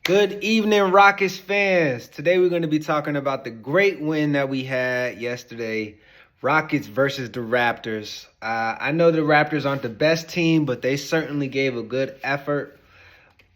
Good evening, Rockets fans. Today we're going to be talking about the great win that we had yesterday, Rockets versus the Raptors. I know the Raptors aren't the best team, but they certainly gave a good effort.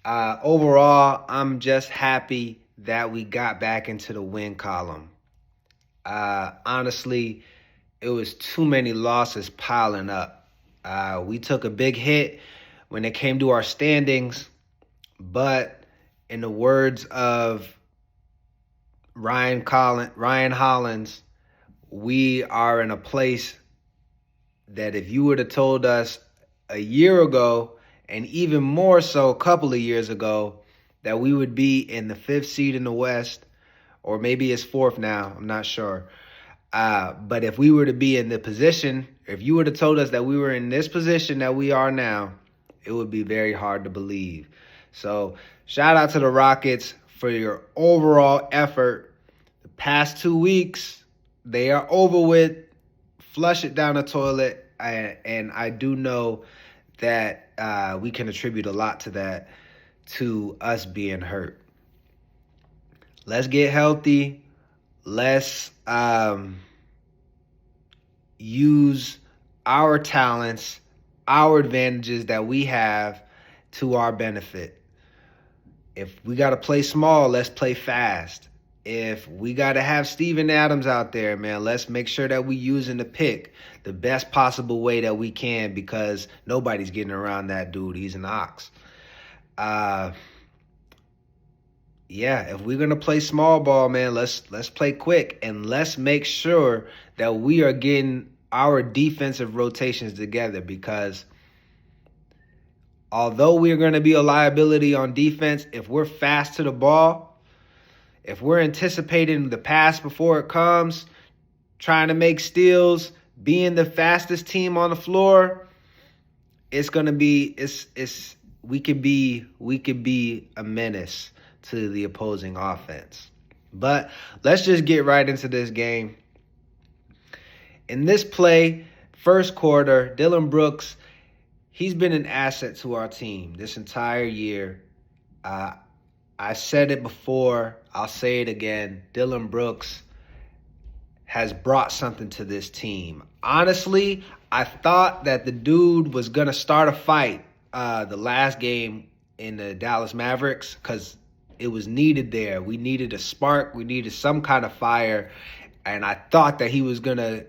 Overall, I'm just happy that we got back into the win column. Honestly, it was too many losses piling up. We took a big hit when it came to our standings, but in the words of Ryan Hollins, we are in a place that if you would have told us a year ago, and even more so a couple of years ago, that we would be in the fifth seed in the West, or maybe it's fourth now, I'm not sure. But if we were to be in the position, if you would have told us that we were in this position that we are now, it would be very hard to believe. So shout out to the Rockets for your overall effort. The past 2 weeks, they are over with. Flush it down the toilet. And I do know that we can attribute a lot to that, to us being hurt. Let's get healthy. Let's use our talents, our advantages that we have to our benefit. If we got to play small, let's play fast. If we got to have Steven Adams out there, man, let's make sure that we using the pick the best possible way that we can, because nobody's getting around that dude. He's an ox. If we're gonna play small ball, man, let's play quick, and let's make sure that we are getting our defensive rotations together, because although we're gonna be a liability on defense, if we're fast to the ball, if we're anticipating the pass before it comes, trying to make steals, being the fastest team on the floor, it's gonna be we could be a menace to the opposing offense. But let's just get right into this game. In this play, first quarter, Dillon Brooks, he's been an asset to our team this entire year. I said it before, I'll say it again. Dillon Brooks has brought something to this team. Honestly, I thought that the dude was going to start a fight the last game in the Dallas Mavericks, because it was needed there. We needed a spark. We needed some kind of fire. And I thought he was gonna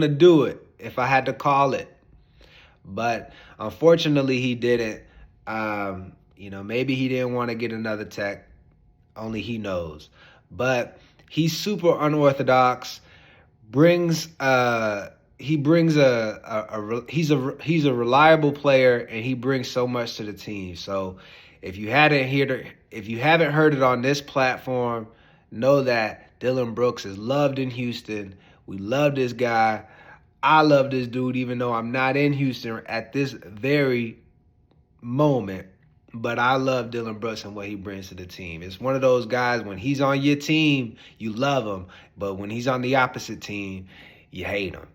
do it if I had to call it. But unfortunately he didn't. Maybe he didn't want to get another tech. Only he knows. But he's super unorthodox. He's a reliable player, and he brings so much to the team. So if you haven't heard it on this platform, know that Dillon Brooks is loved in Houston. We love this guy. I love this dude, even though I'm not in Houston at this very moment. But I love Dillon Brooks and what he brings to the team. It's one of those guys, when he's on your team, you love him. But when he's on the opposite team, you hate him.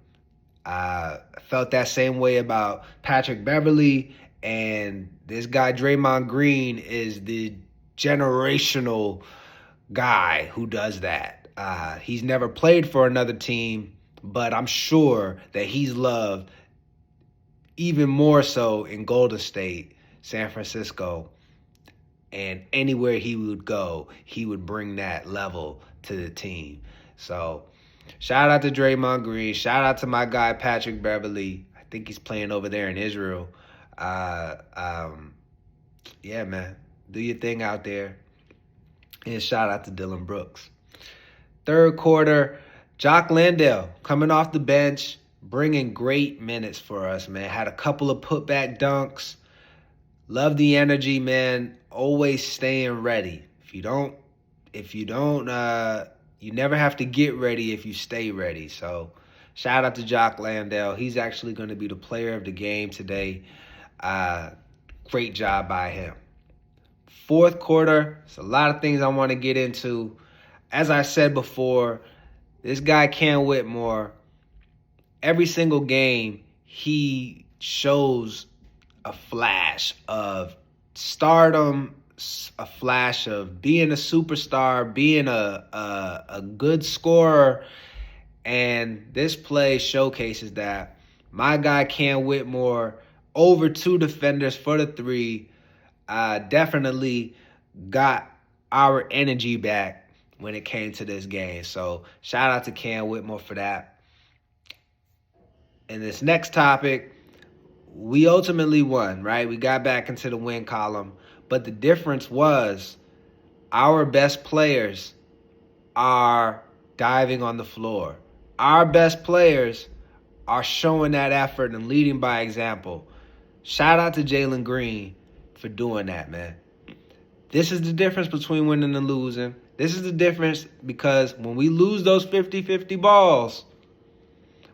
I felt that same way about Patrick Beverley, and this guy Draymond Green is the generational guy who does that. He's never played for another team, but I'm sure that he's loved even more so in Golden State, San Francisco, and anywhere he would go, he would bring that level to the team. So shout out to Draymond Green. Shout out to my guy Patrick Beverley. I think he's playing over there in Israel. Man, do your thing out there. And shout out to Dillon Brooks. Third quarter, Jock Landale coming off the bench, bringing great minutes for us, man. Had a couple of putback dunks. Love the energy, man. Always staying ready. You never have to get ready if you stay ready. So shout out to Jock Landale. He's actually going to be the player of the game today. Great job by him. Fourth quarter, it's a lot of things I want to get into. As I said before, this guy Cam Whitmore, every single game, he shows a flash of stardom, a flash of being a superstar, being a good scorer. And this play showcases that. My guy Cam Whitmore over 2 defenders for the 3 definitely got our energy back when it came to this game. So shout out to Cam Whitmore for that. And this next topic, we ultimately won, right? We got back into the win column. But the difference was our best players are diving on the floor. Our best players are showing that effort and leading by example. Shout out to Jalen Green for doing that, man. This is the difference between winning and losing. This is the difference because when we lose those 50-50 balls,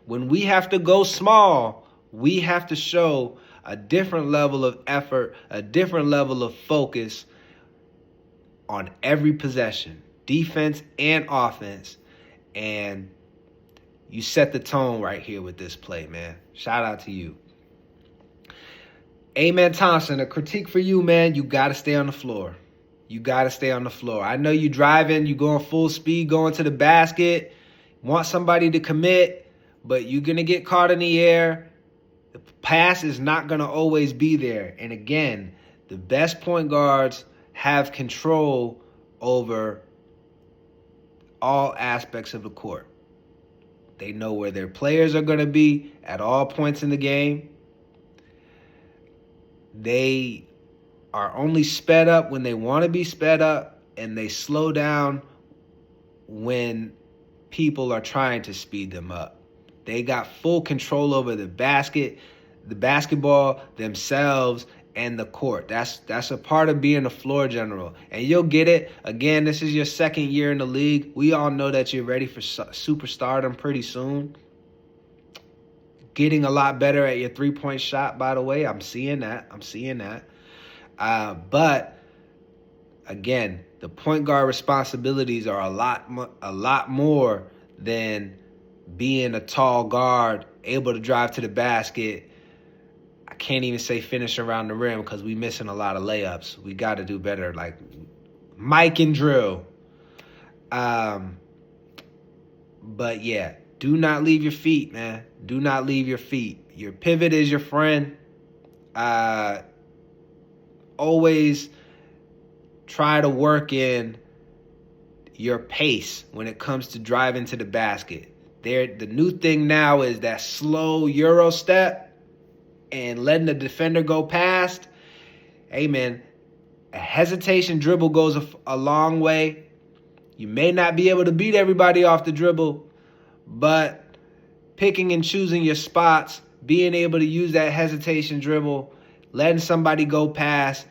when we have to go small, we have to show a different level of effort, a different level of focus on every possession, defense and offense. And you set the tone right here with this play, man. Shout out to you. Amen Thompson, a critique for you, man. You got to stay on the floor. You got to stay on the floor. I know you driving, you going full speed, going to the basket, want somebody to commit, but you're going to get caught in the air. The pass is not going to always be there. And again, the best point guards have control over all aspects of the court. They know where their players are going to be at all points in the game. They are only sped up when they want to be sped up, and they slow down when people are trying to speed them up. They got full control over the basketball, themselves, and the court. That's a part of being a floor general. And you'll get it. Again, this is your second year in the league. We all know that you're ready for superstardom pretty soon. Getting a lot better at your three-point shot, by the way. I'm seeing that. But again, the point guard responsibilities are a lot more than being a tall guard, able to drive to the basket. I can't even say finish around the rim because we missing a lot of layups. We got to do better, like Mike and drill. But yeah, do not leave your feet, man. Do not leave your feet. Your pivot is your friend. Always try to work in your pace when it comes to driving to the basket. The new thing now is that slow Euro step and letting the defender go past. Hey, man, a hesitation dribble goes a long way. You may not be able to beat everybody off the dribble, but picking and choosing your spots, being able to use that hesitation dribble, letting somebody go past,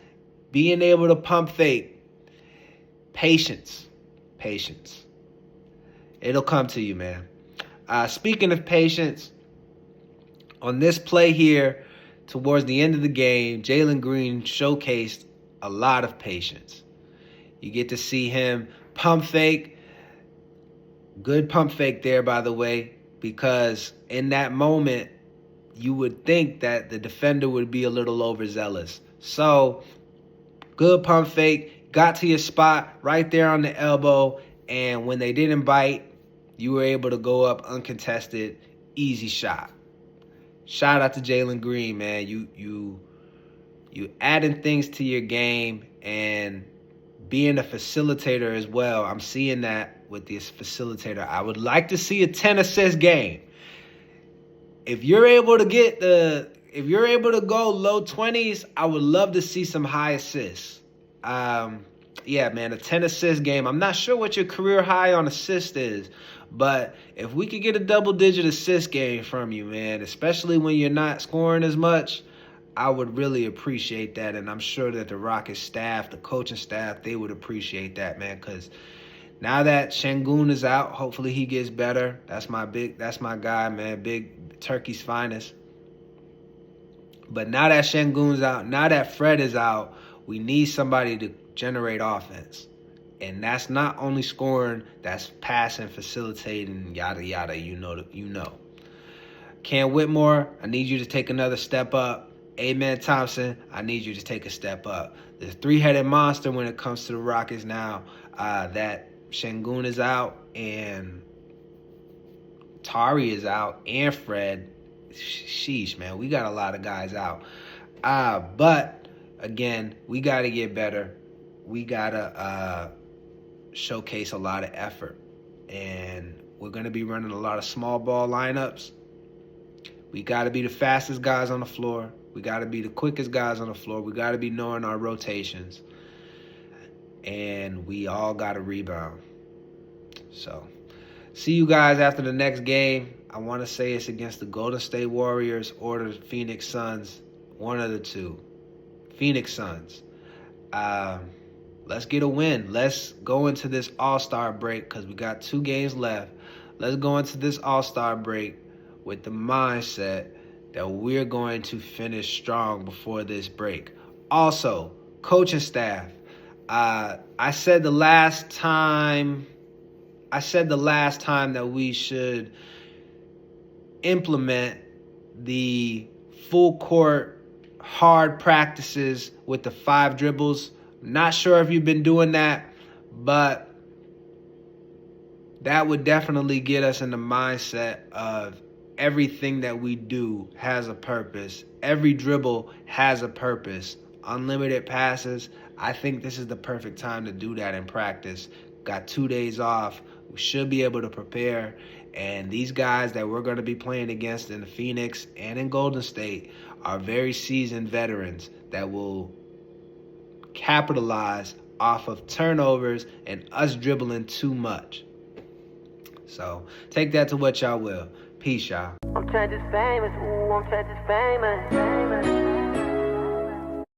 being able to pump fake. Patience. It'll come to you, man. Speaking of patience, on this play here, towards the end of the game, Jalen Green showcased a lot of patience. You get to see him pump fake. Good pump fake there, by the way, because in that moment, you would think that the defender would be a little overzealous. So, good pump fake, got to your spot right there on the elbow, and when they didn't bite, you were able to go up uncontested, easy shot. Shout out to Jalen Green, man. You adding things to your game and being a facilitator as well. I'm seeing that with this facilitator. I would like to see a 10 assist game. If you're able to go low 20s, I would love to see some high assists. Yeah, man, a 10 assist game. I'm not sure what your career high on assist is, but if we could get a double-digit assist game from you, man, especially when you're not scoring as much, I would really appreciate that. And I'm sure that the Rockets staff, the coaching staff, they would appreciate that, man, because now that Şengün is out, hopefully he gets better. That's my guy, man, big Turkey's finest. But now that Şengün's out, now that Fred is out, we need somebody to generate offense. And that's not only scoring, that's passing, facilitating, yada, yada, you know. Cam Whitmore, I need you to take another step up Amen Thompson, I need you to take a step up. The three-headed monster when it comes to the Rockets now, that Şengün is out and Tari is out and Fred. Sheesh, man, we got a lot of guys out. But again, we got to get better. We got to showcase a lot of effort. And we're going to be running a lot of small ball lineups. We got to be the fastest guys on the floor. We got to be the quickest guys on the floor. We got to be knowing our rotations. And we all got to rebound. So, see you guys after the next game. I want to say it's against the Golden State Warriors or the Phoenix Suns. One of the two. Phoenix Suns. Let's get a win. Let's go into this All-Star break because we got 2 games left. Let's go into this All-Star break with the mindset that we're going to finish strong before this break. Also, coaching staff. I said the last time that we should implement the full court hard practices with the 5 dribbles. Not sure if you've been doing that, but that would definitely get us in the mindset of everything that we do has a purpose. Every dribble has a purpose. Unlimited passes. I think this is the perfect time to do that in practice. Got 2 days off. We should be able to prepare. And these guys that we're going to be playing against in Phoenix and in Golden State are very seasoned veterans that will capitalize off of turnovers and us dribbling too much. So take that to what y'all will. Peace, y'all. I'm trying to famous, ooh, I'm trying to famous.